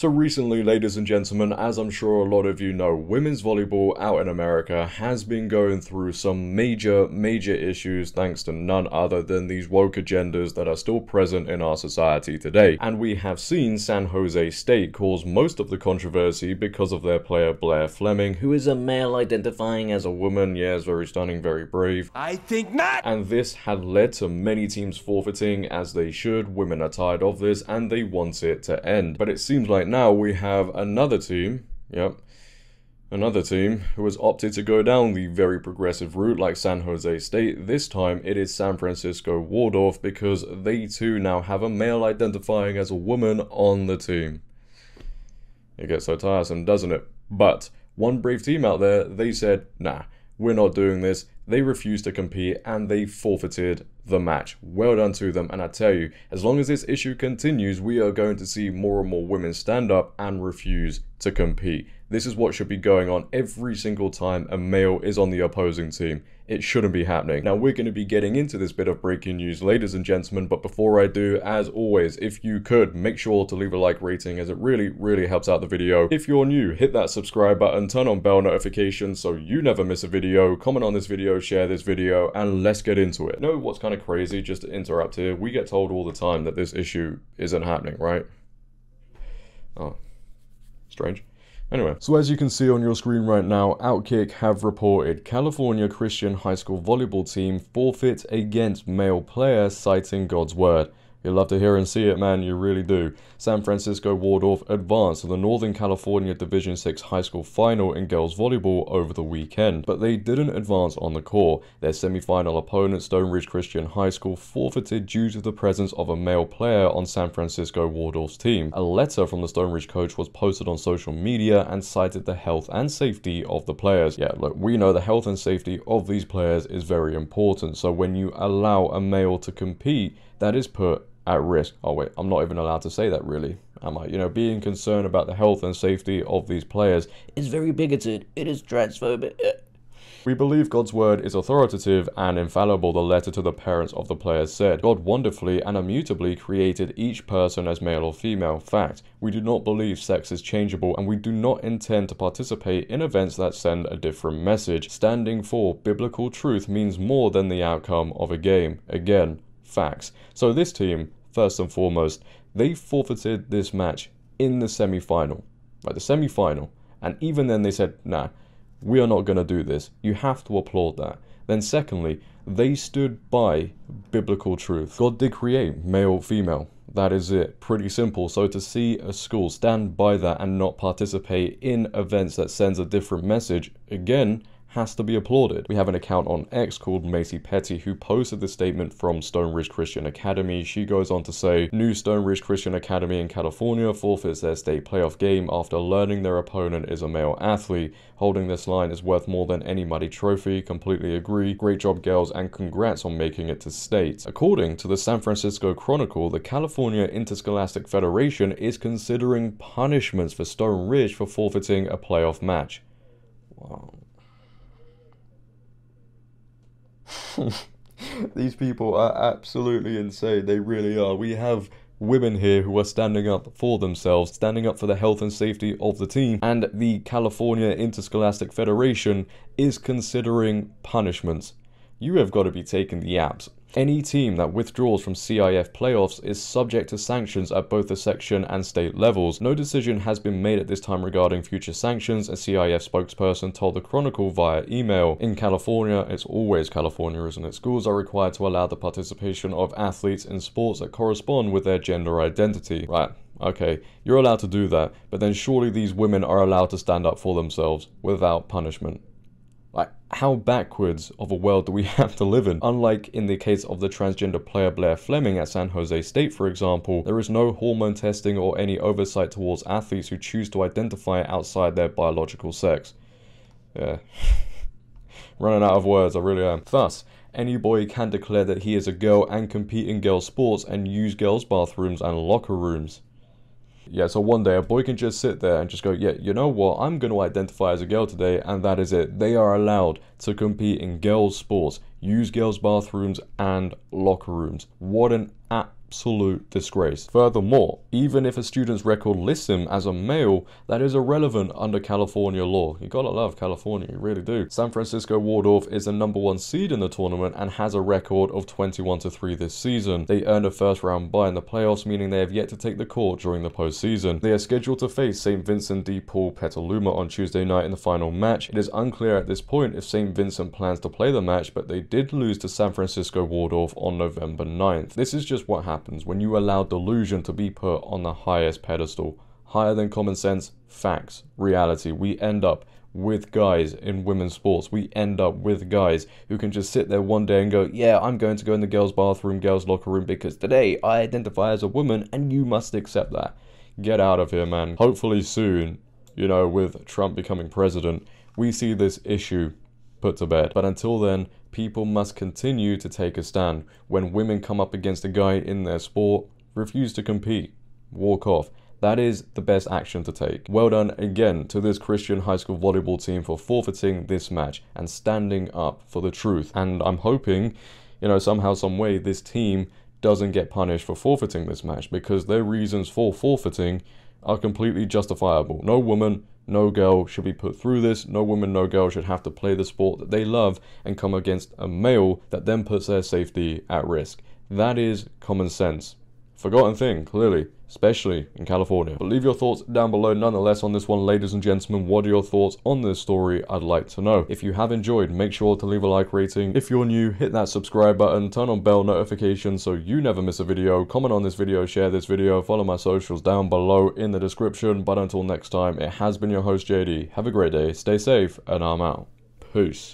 So recently, ladies and gentlemen, as I'm sure a lot of you know, women's volleyball out in America has been going through some major issues thanks to none other than these woke agendas that are still present in our society today. And we have seen San Jose State cause most of the controversy because of their player Blair Fleming, who is a male identifying as a woman. Yes, very stunning, very brave. I think not! And this had led to many teams forfeiting, as they should. Women are tired of this and they want it to end. But it seems like now we have another team, another team who has opted to go down the very progressive route like San Jose State. This time it is San Francisco Waldorf, because they too now have a male identifying as a woman on the team. It gets so tiresome, doesn't it? But one brave team out there, they said, nah, we're not doing this. They refused to compete and they forfeited the match. Well done to them, and I tell you, as long as this issue continues, we are going to see more and more women stand up and refuse to compete. This is what should be going on every single time a male is on the opposing team. It shouldn't be happening. Now, we're going to be getting into this bit of breaking news, ladies and gentlemen, but before I do, as always, if you could, make sure to leave a like rating, as it really helps out the video. If you're new, hit that subscribe button, turn on bell notifications so you never miss a video, comment on this video, share this video, and let's get into it. You know what's kind of crazy, just to interrupt here, we get told all the time that this issue isn't happening, right? Oh, strange. Anyway, so as you can see on your screen right now, Outkick have reported California Christian High School volleyball team forfeit against male player, citing God's word. You love to hear and see it, man, you really do. San Francisco Waldorf advanced to the Northern California Division 6 high school final in girls volleyball over the weekend, but they didn't advance on the court. Their semi-final opponent, Stone Ridge Christian High School, forfeited due to the presence of a male player on San Francisco Waldorf's team. A letter from the Stone Ridge coach was posted on social media and cited the health and safety of the players. Yeah, look, we know the health and safety of these players is very important, so when you allow a male to compete, that is put at risk. Oh wait, I'm not even allowed to say that, really, am I? You know, being concerned about the health and safety of these players is very bigoted. It is transphobic. We believe God's word is authoritative and infallible, the letter to the parents of the players said. God wonderfully and immutably created each person as male or female. Fact, we do not believe sex is changeable, and we do not intend to participate in events that send a different message. Standing for biblical truth means more than the outcome of a game. Again, facts. So this team, first and foremost, they forfeited this match in the semi-final. Right, the semi-final. And even then they said, nah, we are not going to do this. You have to applaud that. Then secondly, they stood by biblical truth. God did create male, female. That is it. Pretty simple. So to see a school stand by that and not participate in events that sends a different message, again, has to be applauded. We have an account on X called Macy Petty who posted this statement from Stone Ridge Christian Academy. She goes on to say, new Stone Ridge Christian Academy in California forfeits their state playoff game after learning their opponent is a male athlete. Holding this line is worth more than any muddy trophy. Completely agree. Great job, girls, and congrats on making it to state. According to the San Francisco Chronicle, the California Interscholastic Federation is considering punishments for Stone Ridge for forfeiting a playoff match. Wow. These people are absolutely insane. They really are. We have women here who are standing up for themselves, standing up for the health and safety of the team, and the California Interscholastic Federation is considering punishments. You have got to be taking the apps. Any team that withdraws from CIF playoffs is subject to sanctions at both the section and state levels. No decision has been made at this time regarding future sanctions, a CIF spokesperson told the Chronicle via email. In California, it's always California, isn't it? Schools are required to allow the participation of athletes in sports that correspond with their gender identity. Right. Okay, you're allowed to do that, but then surely these women are allowed to stand up for themselves without punishment. Like, how backwards of a world do we have to live in? Unlike in the case of the transgender player Blair Fleming at San Jose State, for example, there is no hormone testing or any oversight towards athletes who choose to identify outside their biological sex. Yeah. Running out of words, I really am. Thus, any boy can declare that he is a girl and compete in girls' sports and use girls' bathrooms and locker rooms. Yeah, so one day a boy can just sit there and just go, yeah, you know what, I'm going to identify as a girl today, and that is it. They are allowed to compete in girls' sports, use girls' bathrooms and locker rooms. What an absolute disgrace. Furthermore, even if a student's record lists him as a male, that is irrelevant under California law. You gotta love California, you really do. San Francisco Waldorf is the #1 seed in the tournament and has a record of 21-3 this season. They earned a first round bye in the playoffs, meaning they have yet to take the court during the postseason. They are scheduled to face St. Vincent de Paul Petaluma on Tuesday night in the final match. It is unclear at this point if St. Vincent plans to play the match, but they did lose to San Francisco Waldorf on November 9th. This is just what happens when you allow delusion to be put on the highest pedestal. Higher than common sense, facts, reality. We end up with guys in women's sports. We end up with guys who can just sit there one day and go, yeah, I'm going to go in the girls' bathroom, girls' locker room, because today I identify as a woman and you must accept that. Get out of here, man. Hopefully soon, you know, with Trump becoming president, we see this issue put to bed. But until then, people must continue to take a stand. When women come up against a guy in their sport, refuse to compete, walk off. That is the best action to take. Well done again to this Christian high school volleyball team for forfeiting this match and standing up for the truth. And I'm hoping, you know, somehow, some way, this team doesn't get punished for forfeiting this match, because their reasons for forfeiting are completely justifiable. No woman, no girl should be put through this. No woman, no girl should have to play the sport that they love and come against a male that then puts their safety at risk. That is common sense. Forgotten thing, clearly, especially in California. But leave your thoughts down below nonetheless on this one, ladies and gentlemen. What are your thoughts on this story? I'd like to know. If you have enjoyed, make sure to leave a like rating. If you're new, hit that subscribe button, turn on bell notifications so you never miss a video. Comment on this video, share this video, follow my socials down below in the description. But until next time, it has been your host JD. Have a great day, stay safe, and I'm out. Peace.